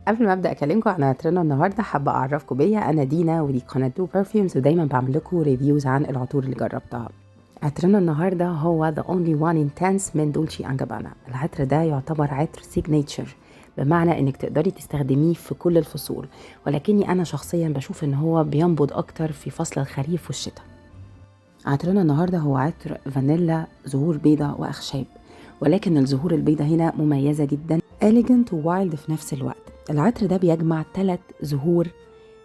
قبل ما ابدا اكلمكم عن عطرنا النهارده، حابه اعرفكم بيا. انا دينا، ودي قناه دو برفيومز، ودايما بعمل لكم ريفيوز عن العطور اللي جربتها. عطرنا النهارده هو The Only One Intense من دولتشي اند جابانا. العطر ده يعتبر عطر سيجنيتشر، بمعنى انك تقدري تستخدميه في كل الفصول، ولكني انا شخصيا بشوف ان هو بينبض اكتر في فصل الخريف والشتاء. عطرنا النهارده هو عطر فانيلا، زهور بيضاء واخشاب، ولكن الزهور البيضاء هنا مميزه جدا، elegant ووايلد في نفس الوقت. العطر ده بيجمع 3 زهور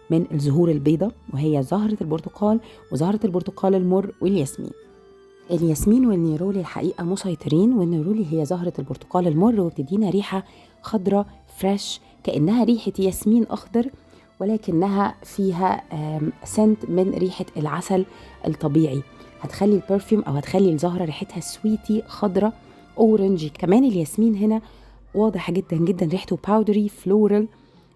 من الزهور البيضاء، وهي زهرة البرتقال وزهرة البرتقال المر والياسمين. الياسمين والنيرولي الحقيقة مسيطرين، والنيرولي هي زهرة البرتقال المر، وبتدينا ريحة خضرة فريش كأنها ريحة ياسمين أخضر، ولكنها فيها سنت من ريحة العسل الطبيعي. هتخلي البرفيوم أو هتخلي الزهرة ريحتها سويتي خضرة أورنجي. كمان الياسمين هنا واضح جدا جدا، ريحته باودري فلورال،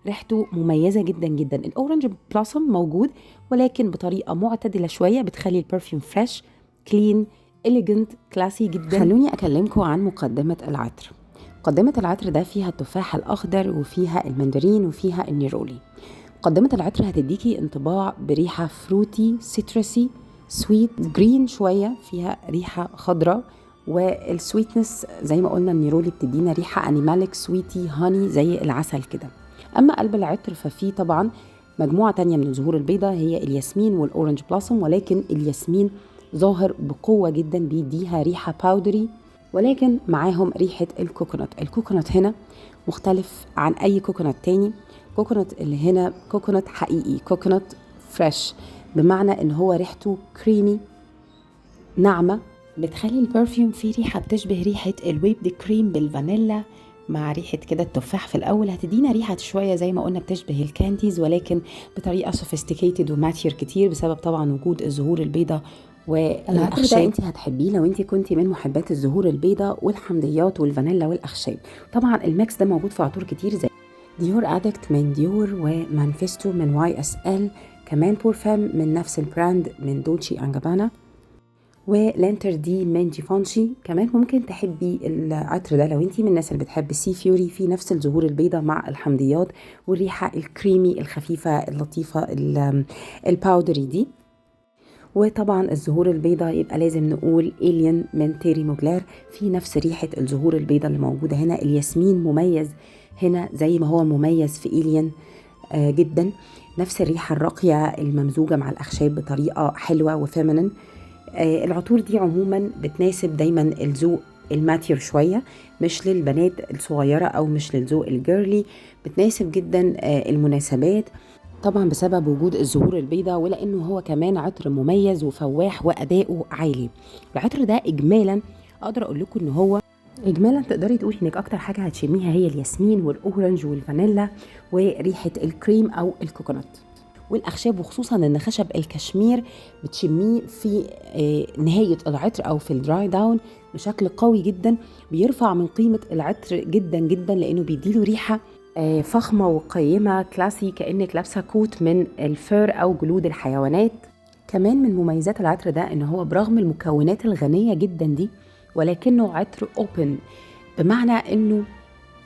ريحته مميزة جدا جدا. الأورنج بلاسم موجود، ولكن بطريقة معتدلة شوية، بتخلي البرفيوم فريش كلين إليجنت كلاسي جدا. خلوني أكلمكم عن مقدمة العطر. مقدمة العطر ده فيها التفاح الأخضر، وفيها المندرين، وفيها النيرولي. مقدمة العطر هتديكي انطباع بريحة فروتي سيترسي سويت جرين شوية، فيها ريحة خضراء، والسويتنس زي ما قلنا النيرولي بتدينا ريحة انيماليك سويتي هاني زي العسل كده. أما قلب العطر ففيه طبعا مجموعة تانية من الزهور البيضاء، هي الياسمين والأورنج بلاسم، ولكن الياسمين ظاهر بقوة جدا، بيديها ريحة باودري، ولكن معاهم ريحة الكوكونات. الكوكونات هنا مختلف عن أي كوكونات تاني. كوكونات اللي هنا كوكونات حقيقي، كوكونات فريش، بمعنى ان هو ريحته كريمي ناعمة، بتخلي البرفيوم فيه ريحة بتشبه ريحة الويب كريم بالفانيلا، مع ريحة كده التفاح في الأول. هتدينا ريحة شوية زي ما قلنا بتشبه الكانديز، ولكن بطريقة سوفيستيكيتد وماتير كتير، بسبب طبعا وجود الزهور البيضاء والأخشاب. ده انت هتحبيه لو انت كنتي من محبات الزهور البيضاء والحمضيات والفانيلا والأخشاب. طبعا الميكس ده موجود في عطور كتير، زي ديور ادكت من ديور، ومانفيستو من واي اس ال، كمان بورفام من نفس البراند من دولتشي اند جابانا، ولانتر دي من جيفونشي. كمان ممكن تحبي العطر ده لو انتي من الناس اللي بتحب سي فيوري، في نفس الزهور البيضاء مع الحمضيات والريحة الكريمي الخفيفة اللطيفة الباودري دي. وطبعا الزهور البيضاء يبقى لازم نقول إليان من تيري موجلير، في نفس ريحة الزهور البيضاء اللي موجودة هنا. الياسمين مميز هنا زي ما هو مميز في إليان جدا، نفس الريحة الراقية الممزوجة مع الأخشاب بطريقة حلوة وفيمينين. العطور دي عموما بتناسب دايما الذوق الماتير شوية، مش للبنات الصغيرة أو مش للذوق الجيرلي، بتناسب جدا المناسبات، طبعا بسبب وجود الزهور البيضاء، ولأنه هو كمان عطر مميز وفواح وأداؤه عالي. العطر ده إجمالا أقدر أقول لكم إن هو إجمالا تقدري تقولي إنك أكتر حاجة هتشميها هي الياسمين والأورنج والفانيلا وريحة الكريم أو الكوكونات والأخشاب، وخصوصا إن خشب الكشمير بتشميه في نهاية العطر أو في الدراي داون بشكل قوي جدا، بيرفع من قيمة العطر جدا جدا، لأنه بيديله ريحة فخمة وقيمة كلاسي، كأنك لابسة كوت من الفير أو جلود الحيوانات. كمان من مميزات العطر ده إن هو برغم المكونات الغنية جدا دي، ولكنه عطر اوبن، بمعنى إنه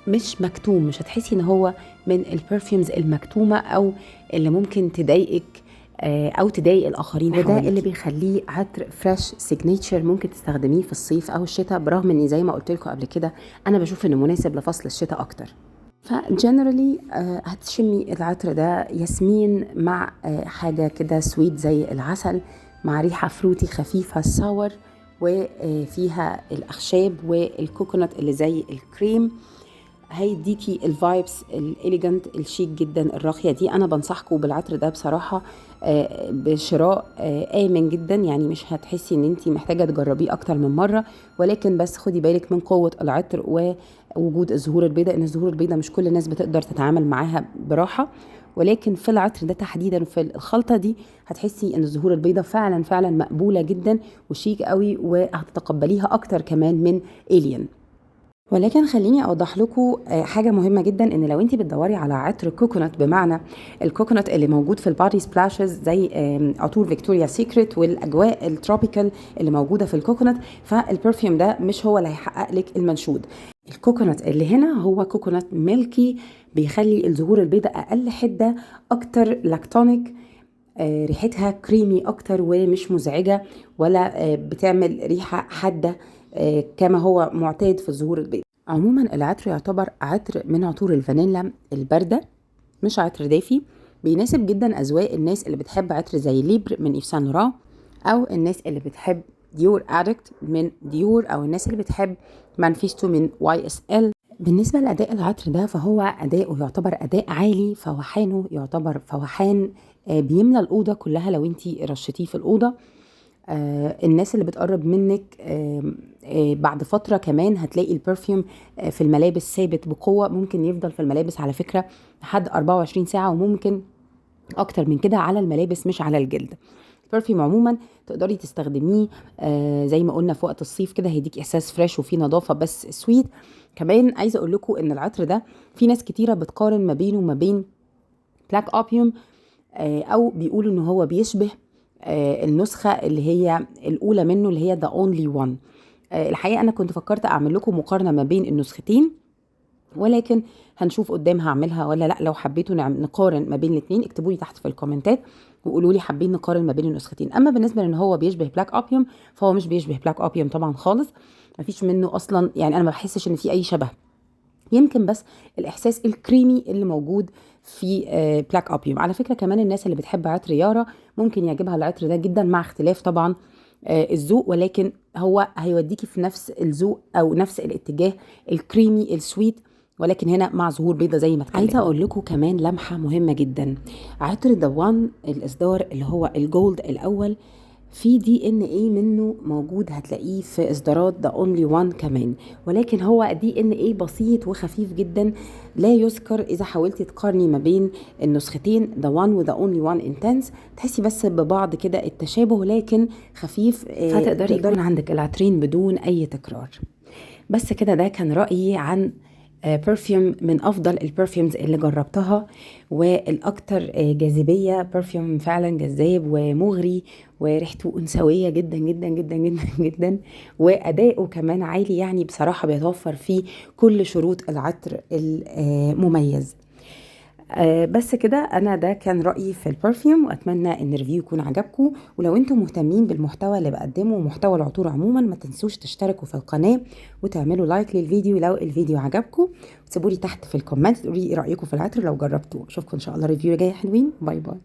مش مكتوم. مش هتحسي إن هو من البرفيومز المكتومة أو اللي ممكن تضايقك أو تضايق الآخرين حواليك. وده اللي بيخليه عطر فريش سيجنيتشر، ممكن تستخدميه في الصيف أو الشتاء، برغم إن زي ما قلت لكم قبل كده أنا بشوف إنه مناسب لفصل الشتاء أكتر. فجنرالي هتشمي العطر ده ياسمين مع حاجة كده سويت زي العسل، مع ريحة فروتي خفيفة ساور، وفيها الأخشاب والكوكونات اللي زي الكريم. هيديكي الفايبس الاليجنت الشيك جدا الراقيه دي. انا بنصحكم بالعطر ده بصراحه بشراء امن جدا، يعني مش هتحسي ان انتي محتاجه تجربيه اكتر من مره، ولكن بس خدي بالك من قوه العطر ووجود الزهور البيضاء، ان الزهور البيضاء مش كل الناس بتقدر تتعامل معاها براحه، ولكن في العطر ده تحديدا في الخلطه دي هتحسي ان الزهور البيضاء فعلا فعلا مقبوله جدا وشيك قوي، وهتتقبليها اكتر كمان من إليان. ولكن خليني اوضح لكم حاجه مهمه جدا، ان لو انت بتدوري على عطر كوكونات، بمعنى الكوكونات اللي موجود في البادي سبلاشز زي عطور فيكتوريا سيكريت والاجواء التروبيكال اللي موجوده في الكوكونات، فالبرفيوم ده مش هو اللي هيحقق لك المنشود. الكوكونات اللي هنا هو كوكونات ميلكي، بيخلي الزهور البيضاء اقل حده، اكتر لاكتونيك، ريحتها كريمي اكتر ومش مزعجه ولا بتعمل ريحه حاده كما هو معتاد في الزهور البيضاء. عموما العطر يعتبر عطر من عطور الفانيلا البارده، مش عطر دافي، بيناسب جدا اذواق الناس اللي بتحب عطر زي ليبر من ايف سان لوران، او الناس اللي بتحب ديور ادكت من ديور، او الناس اللي بتحب مانفيستو من YSL. بالنسبة لأداء العطر ده فهو أداؤه يعتبر أداء عالي، فوحانه يعتبر فوحان بيملى الأوضة كلها لو انتي رشتيه في الأوضة. الناس اللي بتقرب منك بعد فترة كمان هتلاقي البرفيوم في الملابس ثابت بقوة، ممكن يفضل في الملابس على فكرة لحد 24 ساعة، وممكن أكتر من كده على الملابس مش على الجلد. البرفيوم عموما تقدري تستخدميه زي ما قلنا في وقت الصيف كده، هيديك احساس فريش وفيه نظافه بس سويت. كمان عايزه اقول لكم ان العطر ده في ناس كتيره بتقارن ما بينه وما بين بلاك اوبيوم، او بيقولوا ان هو بيشبه النسخه اللي هي الاولى منه اللي هي ذا اونلي وان. الحقيقه انا كنت فكرت اعمل لكم مقارنه ما بين النسختين، ولكن هنشوف قدام هعملها ولا لا. لو حبيتوا نقارن ما بين الاثنين اكتبوا لي تحت في الكومنتات وقولوا لي حابين نقارن ما بين النسختين. اما بالنسبه لان هو بيشبه بلاك اوبيوم فهو مش بيشبه بلاك اوبيوم طبعا خالص، مفيش منه اصلا، يعني انا ما بحسش ان في اي شبه، يمكن بس الاحساس الكريمي اللي موجود في بلاك اوبيوم. على فكره كمان الناس اللي بتحب عطر يارا ممكن يعجبها العطر ده جدا، مع اختلاف طبعا الذوق، ولكن هو هيوديكي في نفس الذوق او نفس الاتجاه الكريمي السويت، ولكن هنا مع زهور بيضة زي ما اتكلمنا. عايزه اقول لكم كمان لمحه مهمه جدا، عطر ذا وان الاصدار اللي هو الجولد الاول في DNA منه موجود، هتلاقيه في اصدارات ذا اونلي وان كمان، ولكن هو DNA بسيط وخفيف جدا لا يذكر. اذا حاولتي تقارني ما بين النسختين ذا وان وذا اونلي وان انتنس تحسي بس ببعض كده التشابه، لكن خفيف، فتقدري يكون عندك العطرين بدون اي تكرار. بس كده ده كان رأيي عن برفيوم من افضل البرفيومز اللي جربتها والاكتر جاذبيه. برفيوم فعلا جذاب ومغري وريحته انثويه جدا جدا جدا جدا جدا، واداؤه كمان عالي، يعني بصراحه بيتوفر فيه كل شروط العطر المميز. بس كده انا ده كان رأيي في البرفيوم، واتمنى ان الريفيو يكون عجبكم. ولو انتم مهتمين بالمحتوى اللي بقدمه ومحتوى العطور عموما ما تنسوش تشتركوا في القناة وتعملوا لايك للفيديو لو الفيديو عجبكم، وتسيبوا لي تحت في الكومنت تقولوا لي ايه رأيكم في العطر لو جربتوه. اشوفكم ان شاء الله ريفيو جاي حلوين. باي باي.